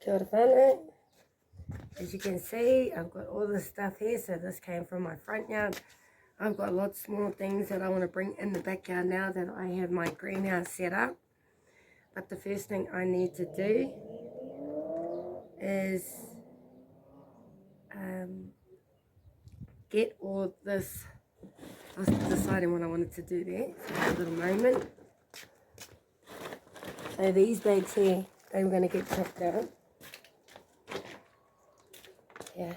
Kia ora whānau. As you can see, I've got all this stuff here. So this came from my front yard. I've got lots more things that I want to bring in the backyard now that I have my greenhouse set up. But the first thing I need to do is get all this. I was deciding what I wanted to do there. So a little moment. So these bags here, I'm going to get chopped out. Yeah.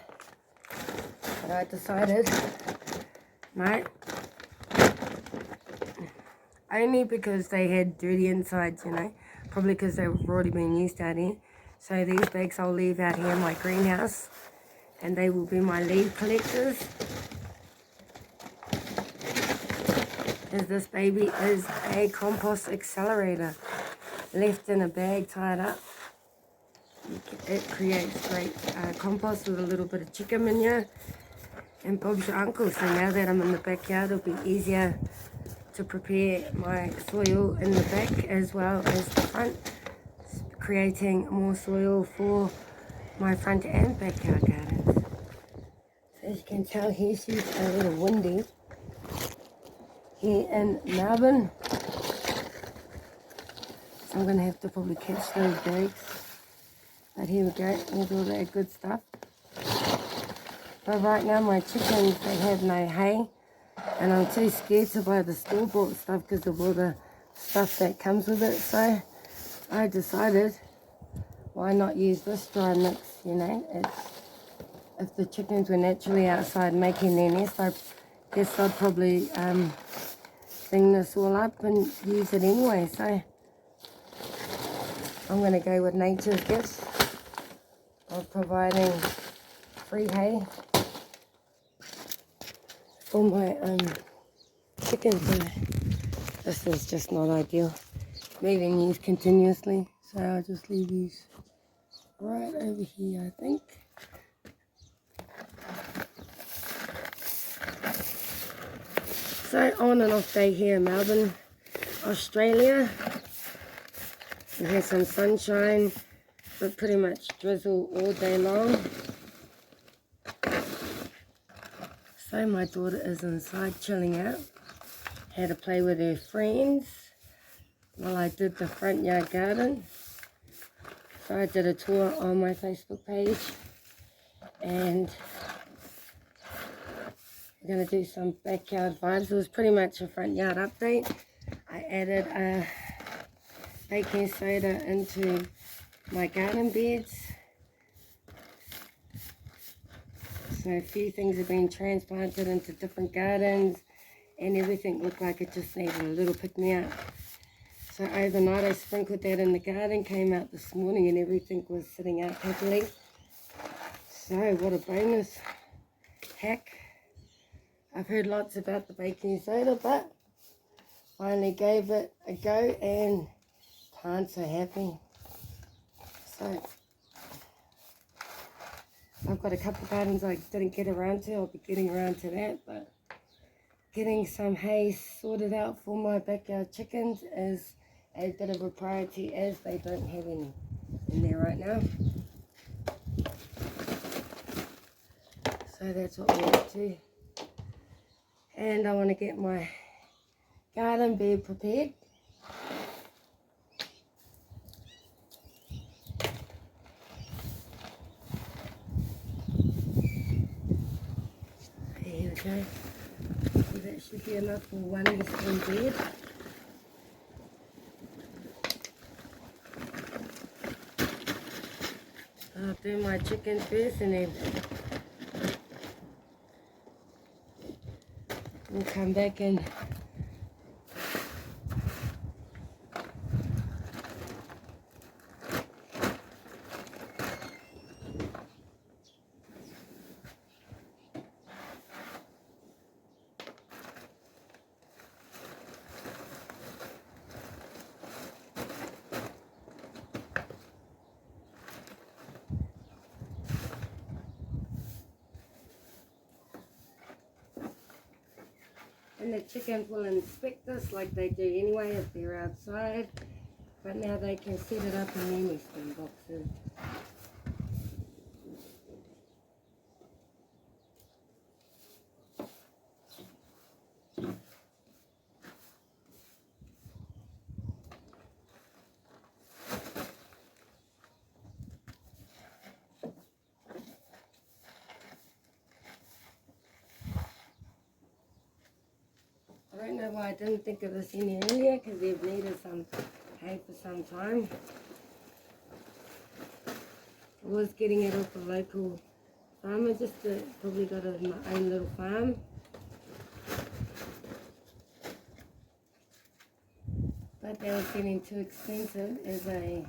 But I decided, no. Only because they had dirty insides, you know. Probably because they've already been used out here. So these bags I'll leave out here in my greenhouse. And they will be my leaf collectors. As this baby is a compost accelerator. Left in a bag tied up. It creates great compost with a little bit of chicken manure. And Bob's your uncle. So now that I'm in the backyard, it'll be easier to prepare my soil in the back as well as the front. Creating more soil for my front and backyard gardens. So as you can tell here, she's a little windy. Here in Melbourne. So I'm going to have to probably catch those bags. But here we go, with all that good stuff. But right now my chickens, they have no hay. And I'm too scared to buy the store-bought stuff because of all the stuff that comes with it. So I decided, why not use this dry mix, you know. If the chickens were naturally outside making their nest, I guess I'd probably thing this all up and use it anyway. So I'm going to go with nature's gifts of providing free hay for my chickens. So this is just not ideal. Moving these continuously, so I'll just leave these right over here, I think. So on and off day here in Melbourne, Australia. We had some sunshine, but pretty much drizzle all day long. So my daughter is inside chilling out. Had to play with her friends while I did the front yard garden. So I did a tour on my Facebook page. And we're going to do some backyard vibes. It was pretty much a front yard update. I added a baking soda into my garden beds. So a few things have been transplanted into different gardens and everything looked like it just needed a little pick-me-up. So overnight I sprinkled that in the garden, came out this morning and everything was sitting out happily. So what a bonus hack. I've heard lots about the baking soda, but finally gave it a go and plants are happy. So I've got a couple of gardens I didn't get around to. I'll be getting around to that, but getting some hay sorted out for my backyard chickens is a bit of a priority as they don't have any in there right now. So that's what we're up to. And I want to get my garden bed prepared. Here we go. So that should be enough for one nesting bed. I'll do my chickens first and then we'll come back and the chickens will inspect this like they do anyway if they're outside, but now they can set it up in their nesting boxes. know why I didn't think of this any earlier, because they've needed some hay for some time. I was getting it off a local farmer, just to, probably got it in my own little farm. But they were getting too expensive as a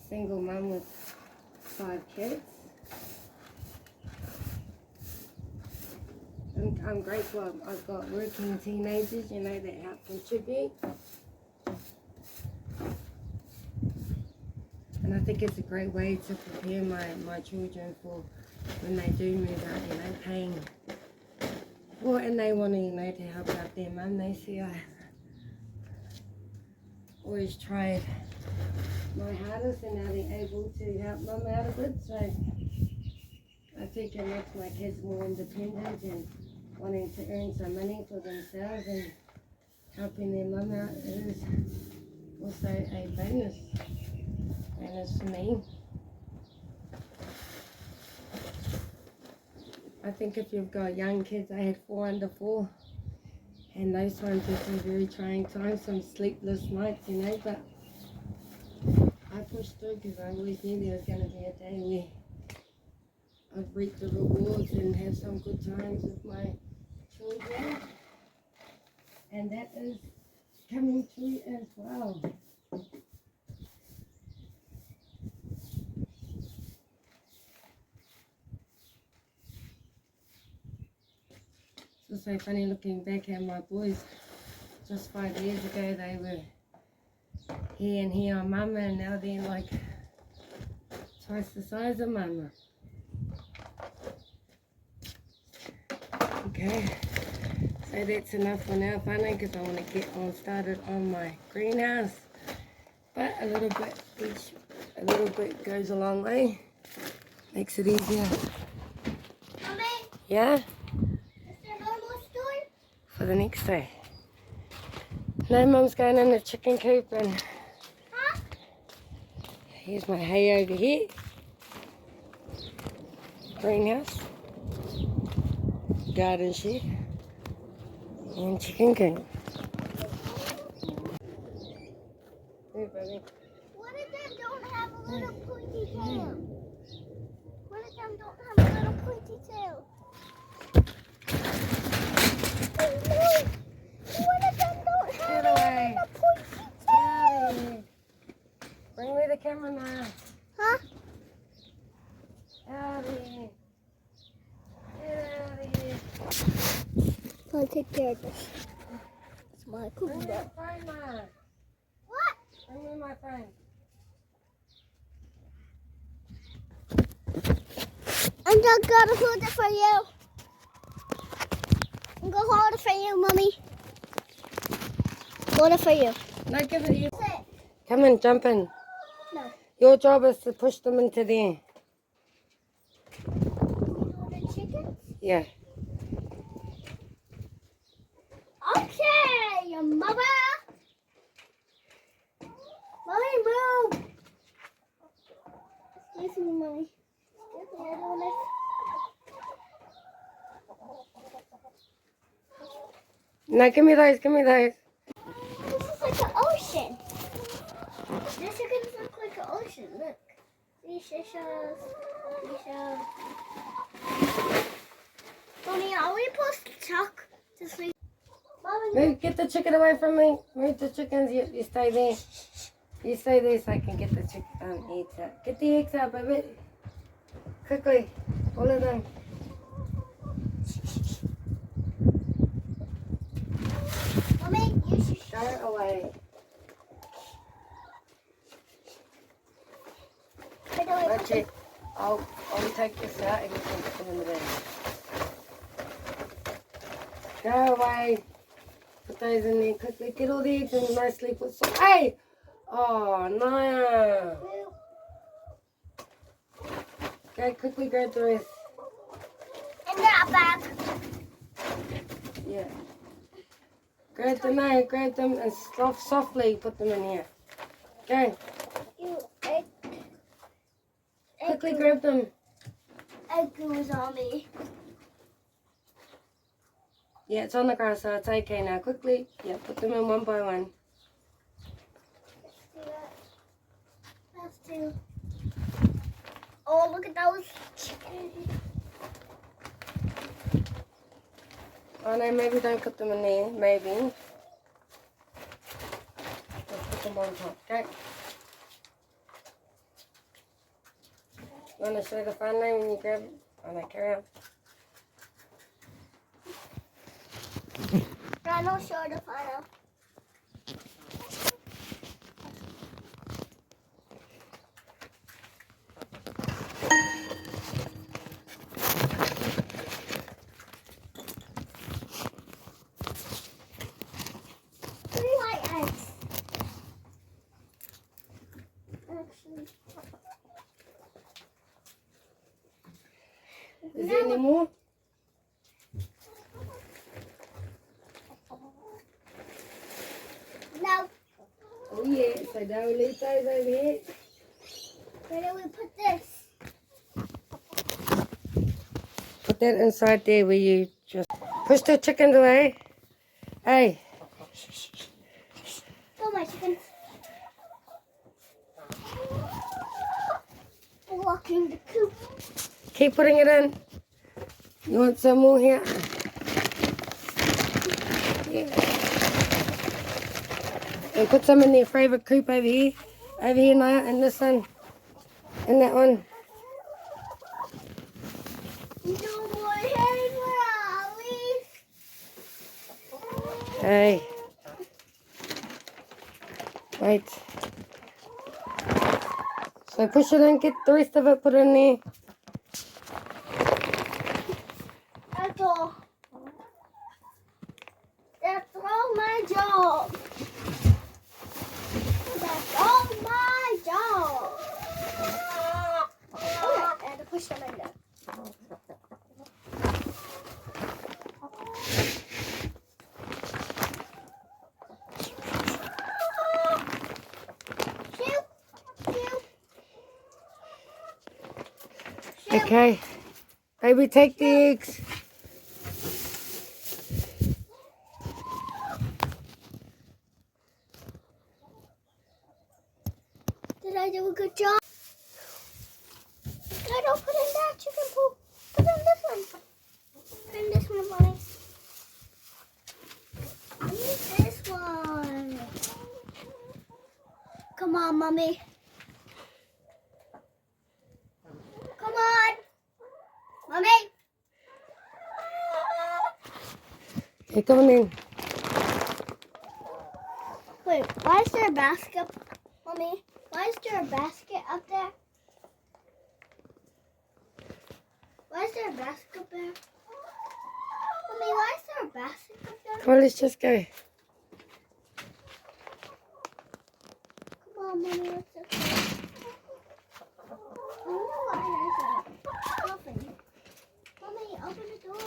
single mum with 5 kids. And I'm grateful I've got working teenagers, you know, that help contribute. And I think it's a great way to prepare my children for when they do move out, you know, paying for it, and they want to, you know, to help out their mum. They see I always tried my hardest, and now they're able to help mum out a bit. So I think it makes my kids more independent and wanting to earn some money for themselves, and helping their mum out is also a bonus for me. I think if you've got young kids, I had 4 under 4, and those times were some very trying times, some sleepless nights, you know, but I pushed through because I always knew there was going to be a day where I'd reap the rewards and have some good times with my children, and that is coming true as well. It's so funny looking back at my boys. Just 5 years ago they were here on mama, and now they're like twice the size of mama. Okay, so that's enough for now, funny, because I want to get on started on my greenhouse. But a little bit goes a long way. Makes it easier. Mommy, Yeah? is there no more store? For the next day. No, Mum's going in the chicken coop, and Huh? here's my hay over here. Greenhouse, garden shed, and chicken coop. Hey, baby. What if them don't have a little pointy tail? What if them don't have a little pointy tail? Oh no! What if them don't have Get away. a pointy tail? Daddy. Bring me the camera now. Huh? Out of here. Get out of here. I'll take care of this. It's my Bring me cookie. the phone now. What? Bring me my phone. I'm just gonna hold it for you. I'm gonna hold it for you, Mommy. Hold it for you. No, give it here. Sit. Come in, jump in. No. Your job is to push them into there. The chickens? Yeah. Okay, your mother. Mommy, move. Excuse me, Mommy. Excuse me, I don't want No, give me those, give me those. This is like an ocean. This chickens look like an ocean. Look. Seashells. Seashells. Mommy, are we supposed to talk to sleep? Mommy, Move, get the chicken away from me. Move the chickens. You stay there. You stay there so I can get the chicken eggs out. Get the eggs out, baby. Quickly. All of them. Mommy, you should. Go away. By the way, Watch it. I'll take this out and you can put them in the bag. Go away. Put those in there quickly. Get all the eggs in, mostly put some. Hey! Oh, no. Go quickly grab the rest. in that bag. Yeah. Grab them and softly put them in here. Go. You egg. Quickly grab them. Egg goes on me. Yeah, it's on the ground, so it's okay now. Quickly, yeah, put them in one by one. Let's do that. Let's do. Oh, look at those chickens. Oh no, maybe don't put them in there. Maybe. Let's put them on top. Okay. You want to show the fun line when you grab it? Oh no, carry on. I don't show the final. Three white eggs. Actually. Is there any more? No. Oh yeah, so don't leave those over here. Where do we put this? Put that inside there where you just push the chickens away. Hey, Go, my chickens. Walking the coop. keep putting it in. You want some more here? Yeah. And put some in their favourite coop over here. Over here now, and this one. And that one. No more hay rallies. Hey. Wait. So push it in, get the rest of it put in there. That's all. That's all my job. That's all my job. Okay, I had to push them in there. Shoot, shoot, shoot. Okay. Baby, take the eggs. Did I do a good job? I don't put in that chicken poop. Put in this one. Put in this one, mommy. I need this one. Come on, mommy. Come on. Mommy. Okay, come on in. Wait, why is there a basket? Mommy, why is there a basket up there? Why is there a basket up there? Mommy, why is there a basket up there? Come on, let's just go. Come on, Mommy, let's just go. I don't know why there's a open. Mommy, open the door.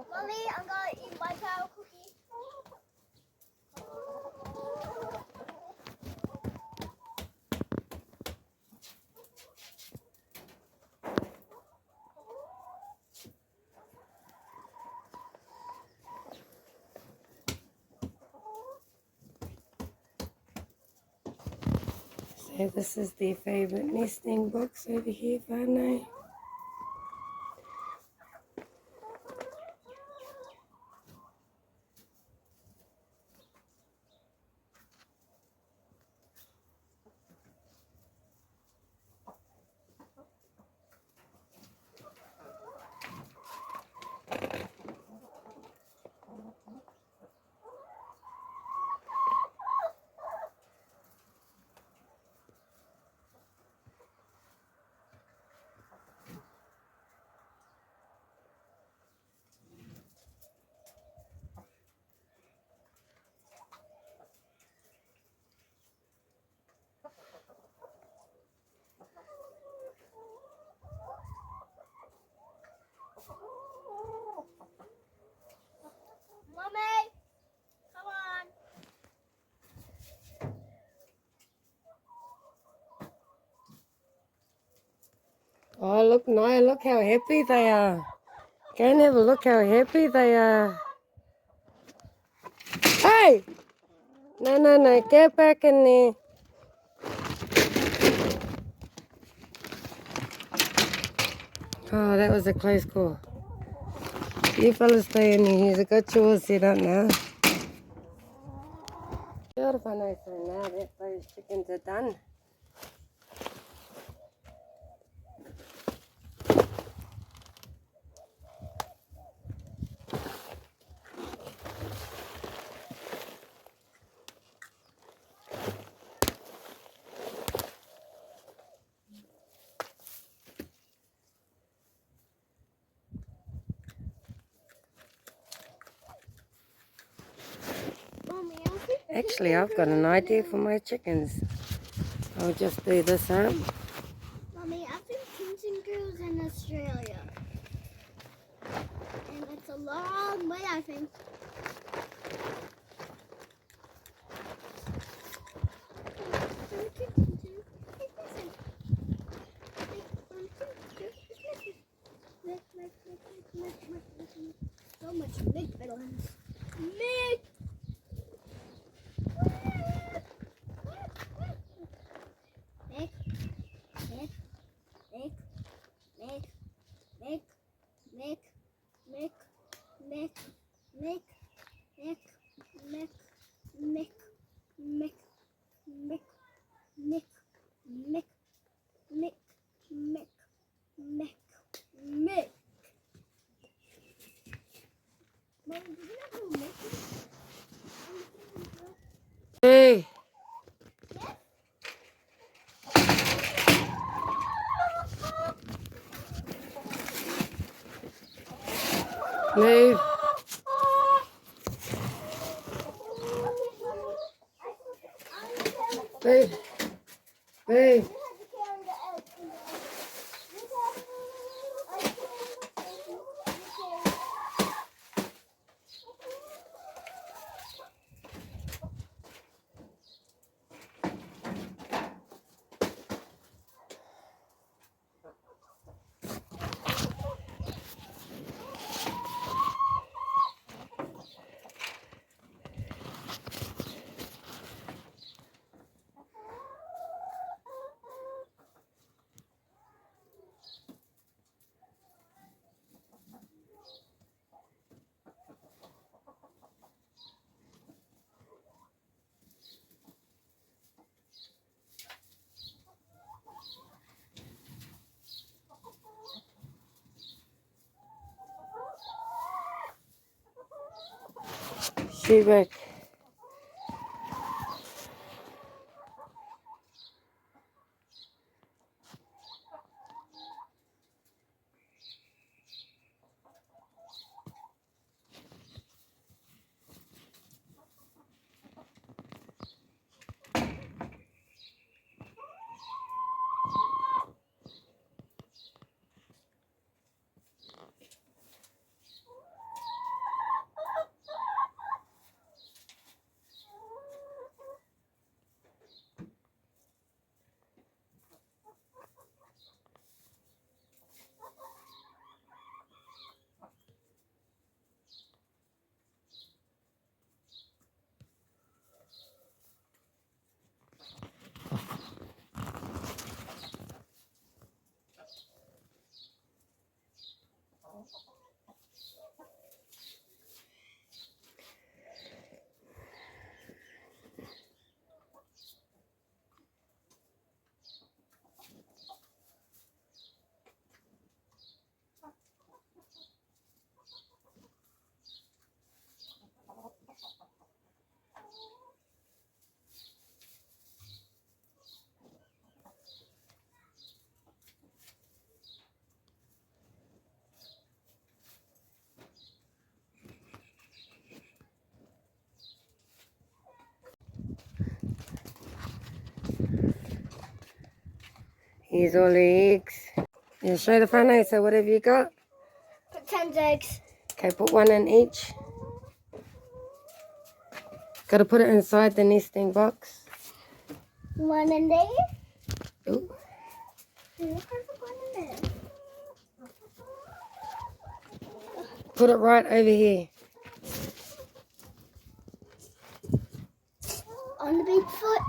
Mommy, I'm gonna eat my power cookie. So this is their favourite nesting box over here, Varney. Mommy, come on. Oh, look, Naya, look how happy they are. Go and have a look how happy they are. Hey! No, no, no, get back in there. Oh, that was a close call. You fellas stay in here. You've got yours set up now. Beautiful, nice one now that those chickens are done. Mommy, Actually, I've got an idea for my chickens. I'll just do this up. Mommy, I've seen kangaroos in Australia. And it's a long way, I think. So much big villains. Big. Nick, Nick, Nick, Nick, Nick, Nick, Nick, Nick, Nick, Nick, Nick, Nick, Nick, Nick, Nick, Nick, Nick, Nick, Nick, Nick. Mom, do you know who Nick is? Hey! Move. Move. Move. Shoot back. Here's all the eggs. Yeah, show the front, so what have you got? Put 10 eggs. Okay, put one in each. Got to put it inside the nesting box. One in there. Ooh. There's one in there. Put it right over here. On the big foot.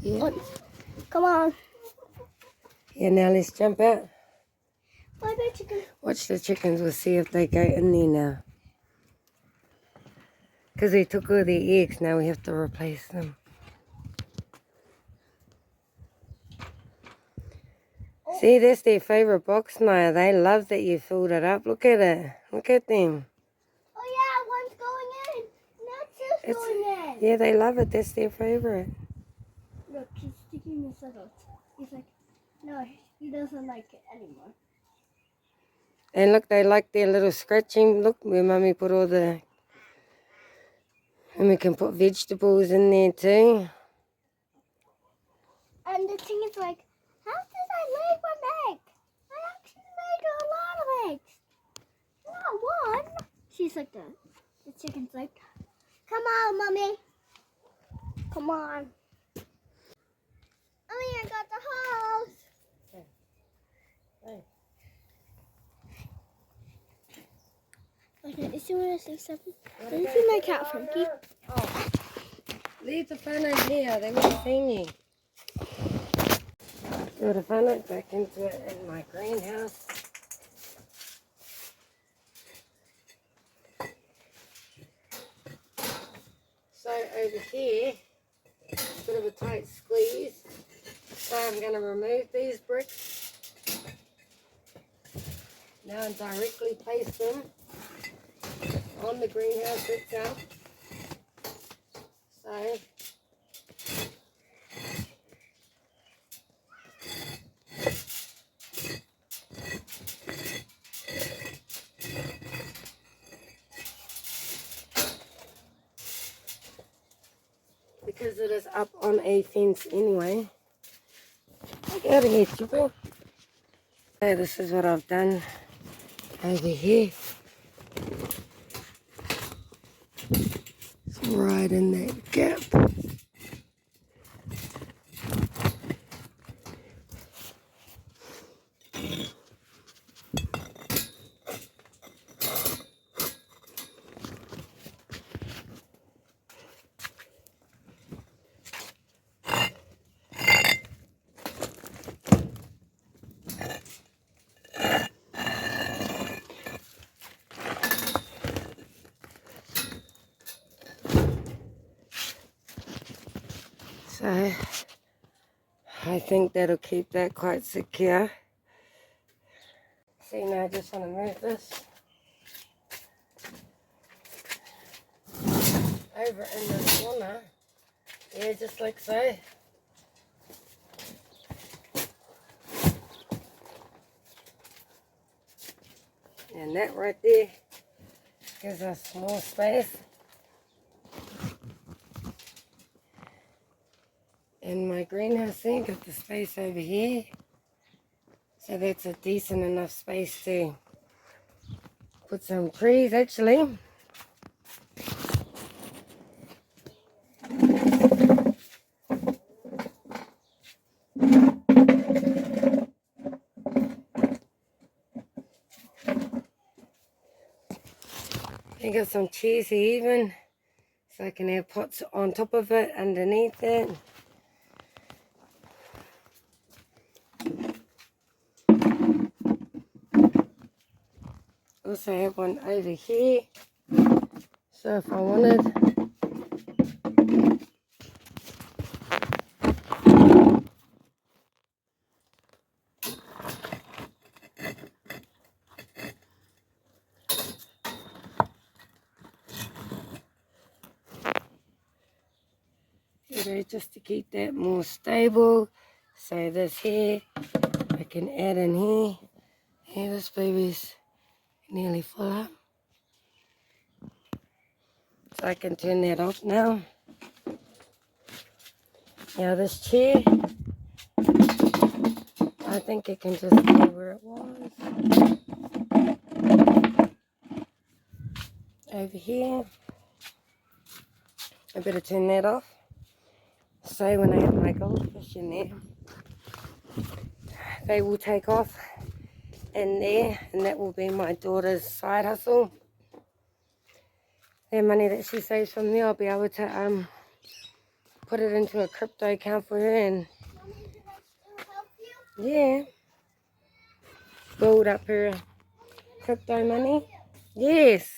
Yeah. Come on. Yeah, now let's jump out. Bye bye, chicken. Watch the chickens. We'll see if they go in there now. Because we took all their eggs, now we have to replace them. See, that's their favourite box now. They love that you filled it up. Look at it. Look at them. Oh yeah, one's going in. Now two's going in. Yeah, they love it. That's their favourite. Look, he's sticking his out. He's like, no, he doesn't like it anymore. And look, they like their little scratching. Look, where Mummy put all the... And we can put vegetables in there too. And the thing is like, how did I lay one egg? I actually laid a lot of eggs. Not one. She's like that. The chicken's like, come on, Mommy. Come on. Mommy, I got the house. Hey. Okay, if you want to say something, let me see my cat, Frankie. Oh. Leave the phone over here. They won't see you. Put the phone back into it in my greenhouse. So over here, a bit of a tight squeeze. So I'm going to remove these bricks. Now and directly place them on the greenhouse itself. So because it is up on a fence anyway. Get out of here, stupid. So this is what I've done over here. It's right in that gap. So I think that'll keep that quite secure. See, now I just want to move this over in the corner. Yeah, just like so. And that right there gives us more space. And my greenhouse there, got the space over here. So that's a decent enough space to put some trees actually. I got some chairs here even, so I can have pots on top of it, underneath it. Also have one over here, so if I wanted, just to keep that more stable. So this here, I can add in here. Here, this baby's nearly full up. So I can turn that off now. Now this chair, I think it can just stay where it was. Over here. I better turn that off. So when I have my goldfish in there, they will take off in there, and that will be my daughter's side hustle. The money that she saves from there, I'll be able to put it into a crypto account for her, and Mommy, can I still help you? yeah, build up her crypto money. Yes.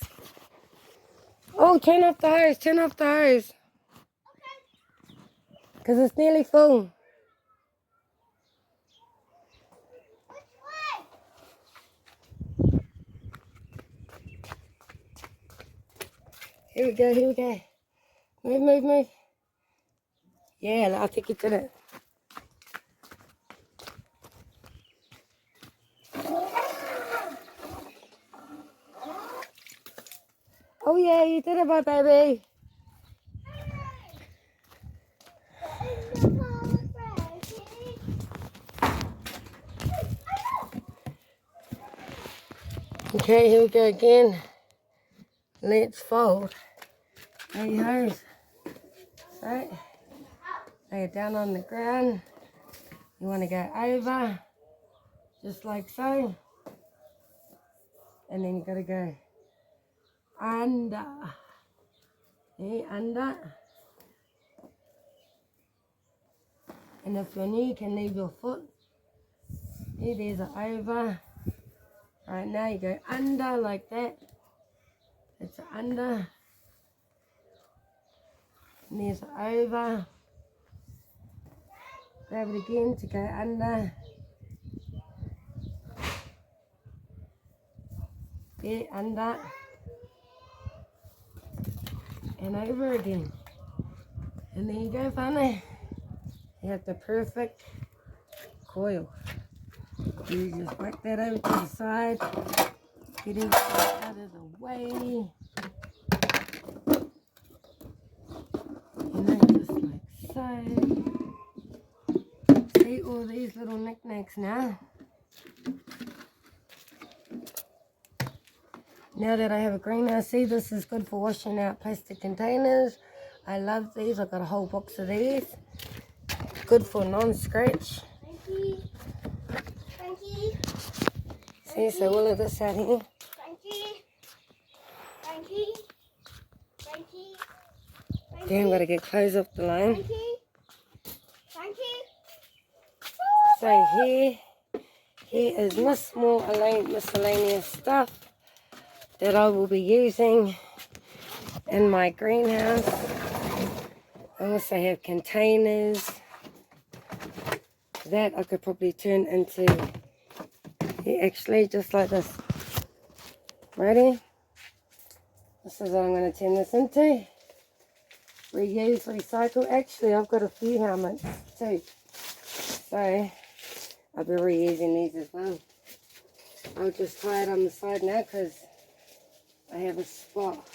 Oh, turn off the hose, because it's nearly full. Which way? Here we go. Move. Yeah, I'll take you to it. Oh yeah, you did it, my baby. Okay, here we go again. Let's fold. There you hose. So, lay it down on the ground. You want to go over, just like so. And then you got to go under. Yeah, under. And if you're new, you can leave your foot. Yeah, there's an over. Right now you go under like that. It's an under. And there's an over. Grab it again to go under. Yeah, under. And over again. And there you go, funny. You have the perfect coil. You just whack that over to the side. Get it out of the way. And then just like so. See all these little knickknacks now. Now that I have a greenhouse, see, this is good for washing out plastic containers. I love these. I've got a whole box of these. Good for non-scratch. Frankie. See, so all of this out here. Frankie. Then I'm going to get clothes off the line. Frankie. So here is my small miscellaneous stuff that I will be using in my greenhouse. I also have containers that I could probably turn into, actually just like this. Ready? This is what I'm going to turn this into. Reuse, recycle. Actually, I've got a few helmets too. So, I'll be reusing these as well. I'll just tie it on the side now because I have a spot.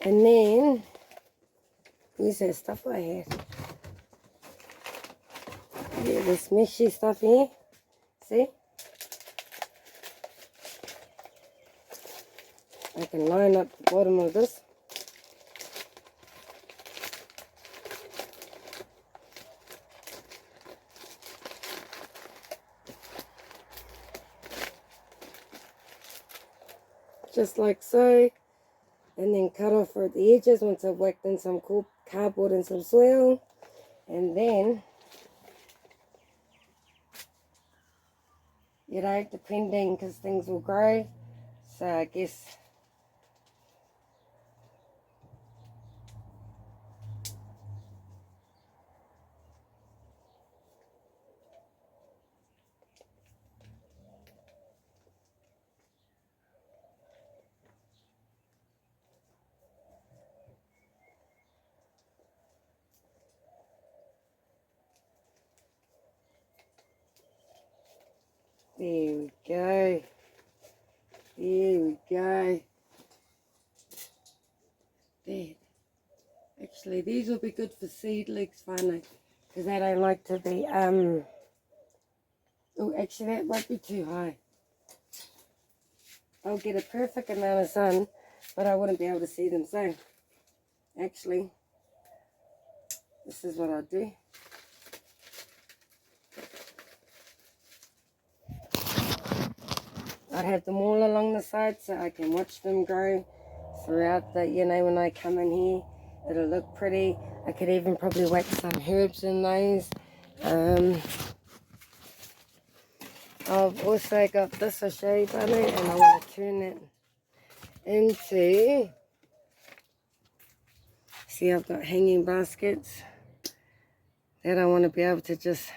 And then, where's that stuff I had? Yeah, this meshy stuff here. See? I can line up the bottom of this. Just like so. And then cut off at the edges once I've whacked in some cool cardboard and some soil. And then, you know, depending, because things will grow. So I guess there we go. There we go. There. Actually, these will be good for seedlings, finally, because they don't like to be, oh, actually, that won't be too high. I'll get a perfect amount of sun, but I wouldn't be able to see them. So actually, this is what I'll do. I'd have them all along the side so I can watch them grow throughout the, when I come in here. It'll look pretty. I could even probably whack some herbs in those. I've also got this, I'll show you, Bunny, and I want to turn it into, see, I've got hanging baskets that I want to be able to just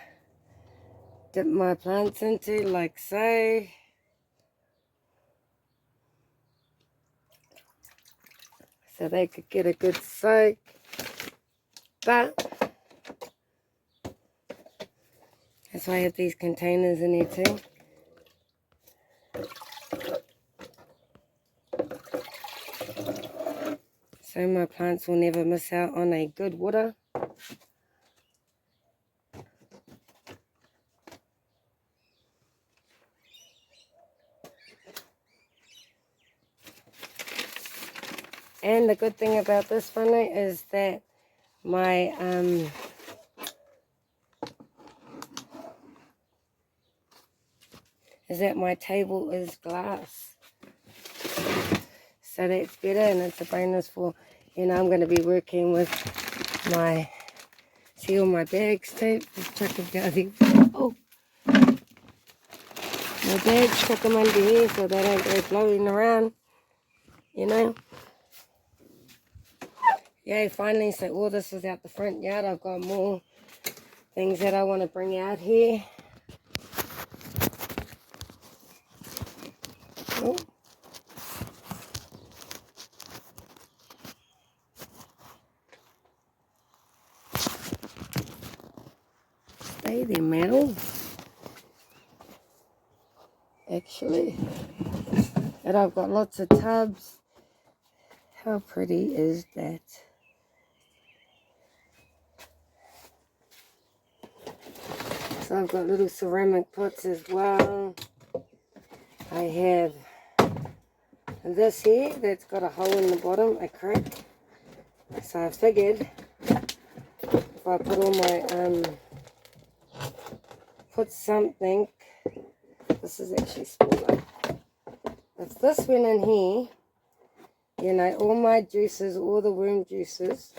dip my plants into, like so. So they could get a good soak. But that's why I have these containers in here too. So my plants will never miss out on a good water. And the good thing about this one is that my table is glass. So that's better, and it's a bonus for, I'm going to be working with my, see all my bags too. Just chuck them down here. Oh, my bags, chuck them under here so they don't go floating around, Yay, finally, so all this is out the front yard. I've got more things that I want to bring out here. Oh. Stay there, Mel. Actually, and I've got lots of tubs. How pretty is that? So I've got little ceramic pots as well. I have this here that's got a hole in the bottom, a crack. So I figured if I put all my put something, this is actually smaller. If this went in here, all my juices, all the worm juices,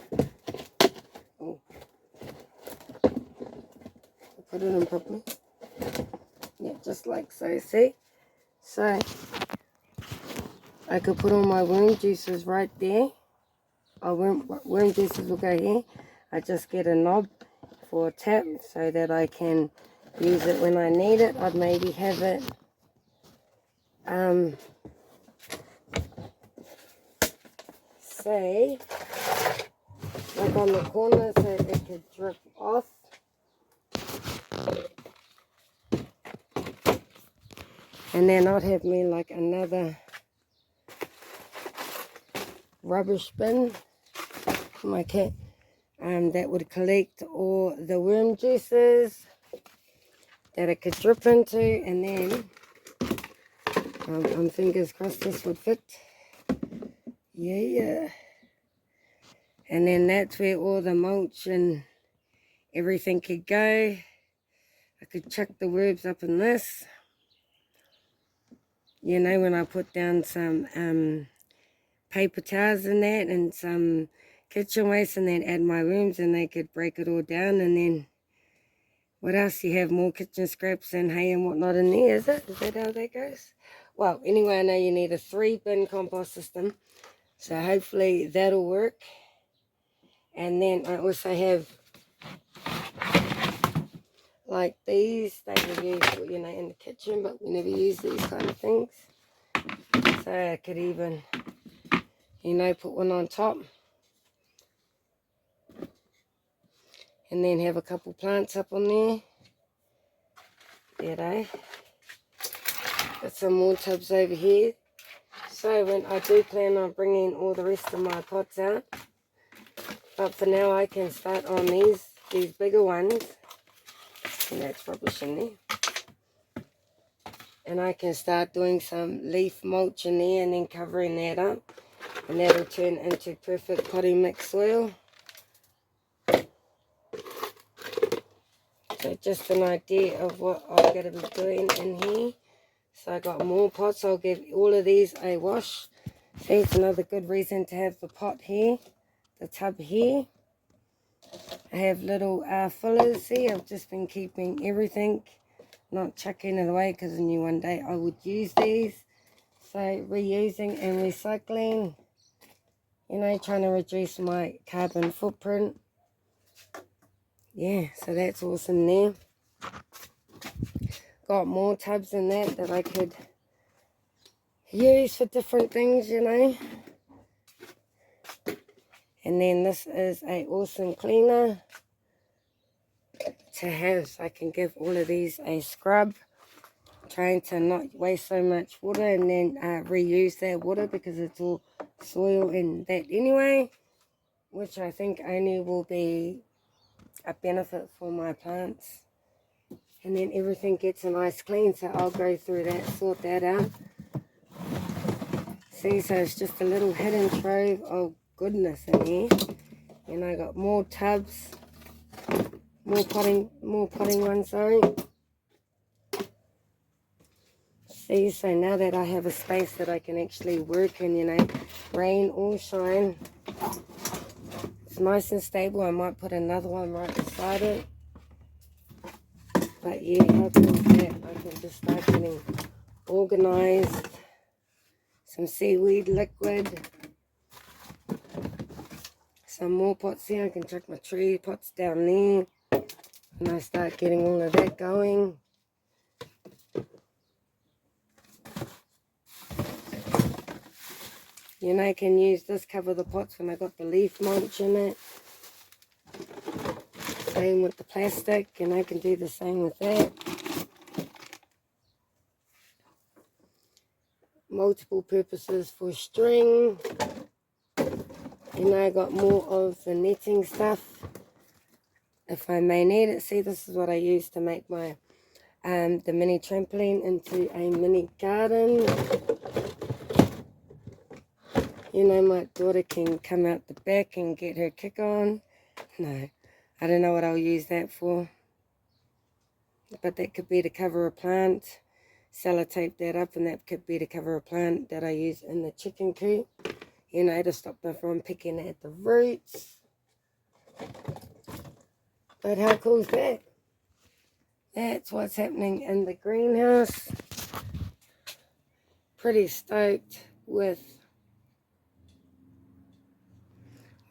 oh, put it in properly. Yeah, just like so, see? So I could put all my worm juices right there. Worm juices will go here. I just get a knob for a tap so that I can use it when I need it. I'd maybe have it say like on the corner so it could drip off. And then I'd have me like another rubbish bin for my cat that would collect all the worm juices that it could drip into, and then I'm fingers crossed this would fit. Yeah. And then that's where all the mulch and everything could go. I could chuck the worms up in this. When I put down some paper towels in that and some kitchen waste, and then add my worms, and they could break it all down. And then what else? You have more kitchen scraps and hay and whatnot in there, is it? Is that how that goes? Well, anyway, I know you need a 3-bin compost system, so hopefully that'll work. And then I also have like these. They were used, in the kitchen, but we never use these kind of things. So I could even, put one on top. And then have a couple plants up on there. Got some more tubs over here. So when I do plan on bringing all the rest of my pots out. But for now I can start on these bigger ones. And that's rubbish in there. And I can start doing some leaf mulch in there and then covering that up. And that'll turn into perfect potting mix soil. So just an idea of what I'm going to be doing in here. So I got more pots. I'll give all of these a wash. See, it's another good reason to have the pot here, the tub here. I have little fillers here. I've just been keeping everything, not chucking it away because I knew one day I would use these. So reusing and recycling, you know, trying to reduce my carbon footprint. Yeah, so that's awesome there. Got more tubs in that I could use for different things, you know. And then this is a awesome cleaner to have, so I can give all of these a scrub, trying to not waste so much water, and then reuse that water because it's all soil and that anyway, which I think only will be a benefit for my plants. And then everything gets a nice clean, so I'll go through that, sort that out. See, so it's just a little hidden trove of goodness in here. And I got more tubs, more potting ones, sorry. See, so now that I have a space that I can actually work in, you know, rain or shine, it's nice and stable. I might put another one right beside it. But yeah, how cool is that? I can just start getting organized. Some seaweed liquid. Some more pots here. I can chuck my tree pots down there. And I start getting all of that going. You know, I can use this, cover the pots when I got the leaf mulch in it. Same with the plastic, and I can do the same with that. Multiple purposes for string. And I got more of the netting stuff if I may need it. See, this is what I use to make my the mini trampoline into a mini garden. You know, my daughter can come out the back and get her kick on. No, I don't know what I'll use that for. But that could be to cover a plant. Sellotape that up, and that could be to cover a plant that I use in the chicken coop. You know, to stop them from picking at the roots. But how cool is that? That's what's happening in the greenhouse. Pretty stoked with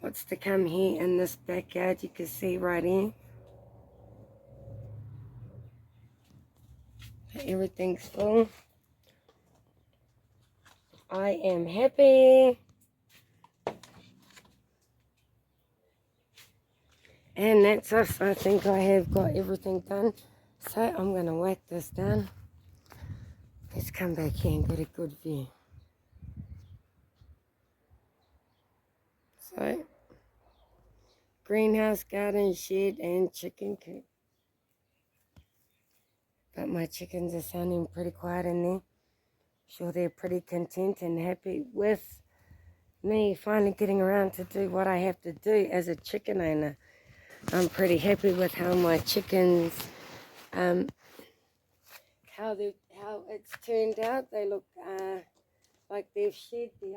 what's to come here in this backyard. You can see right here. Everything's full. I am happy. And that's us. I think I have got everything done. So I'm going to whack this down. Let's come back here and get a good view. So, greenhouse, garden, shed, and chicken coop. But my chickens are sounding pretty quiet in there. Sure, they're pretty content and happy with me finally getting around to do what I have to do as a chicken owner. I'm pretty happy with how my chickens, how it's turned out. They look like they've shed the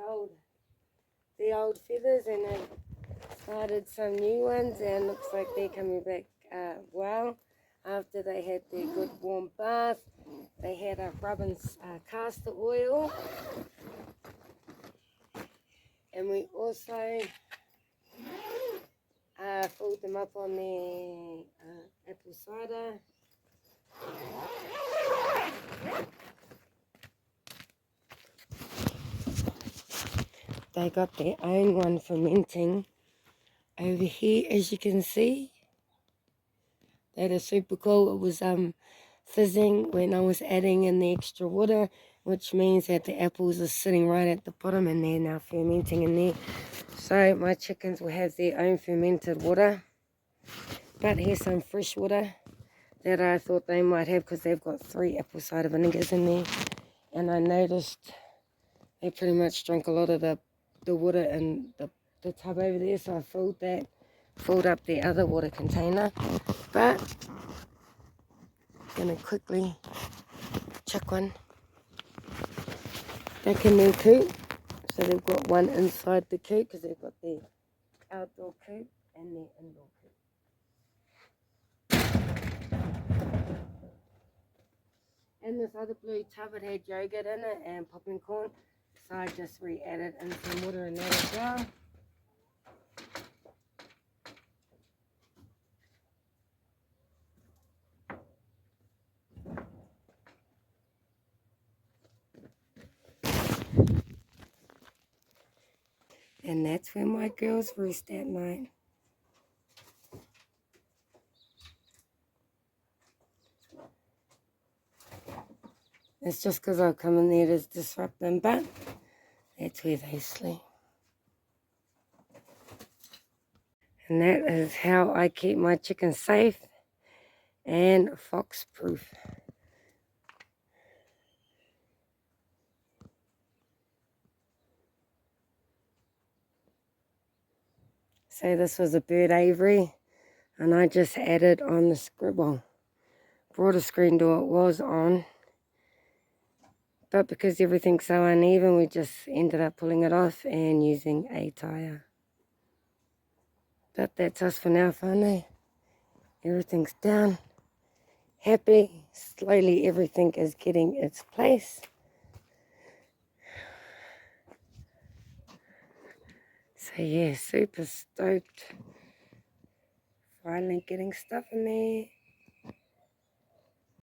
old feathers, and they've started some new ones, and looks like they're coming back well. After they had their good warm bath, they had a Robin's castor oil, and we also filled them up on their apple cider. They got their own one fermenting over here, as you can see. That is super cool. It was fizzing when I was adding in the extra water, which means that the apples are sitting right at the bottom and they're now fermenting in there. So my chickens will have their own fermented water. But here's some fresh water that I thought they might have, because they've got 3 apple cider vinegars in there. And I noticed they pretty much drank a lot of the water in the tub over there, so I filled up the other water container. But I'm gonna quickly chuck one back in their coop. So they've got one inside the coop, because they've got their outdoor coop and their indoor coop. And this other blue tub, it had yogurt in it and popping corn, so I just re-added in some water in that as well. And that's where my girls roost at night. It's just because I come in there to disrupt them, but that's where they sleep. And that is how I keep my chickens safe and fox-proof. So this was a bird aviary, and I just added on the scribble. Brought a screen door, it was on, but because everything's so uneven, we just ended up pulling it off and using a tire. But that's us for now, whānau. Everything's down. Happy. Slowly everything is getting its place. So yeah, super stoked. Finally getting stuff in there.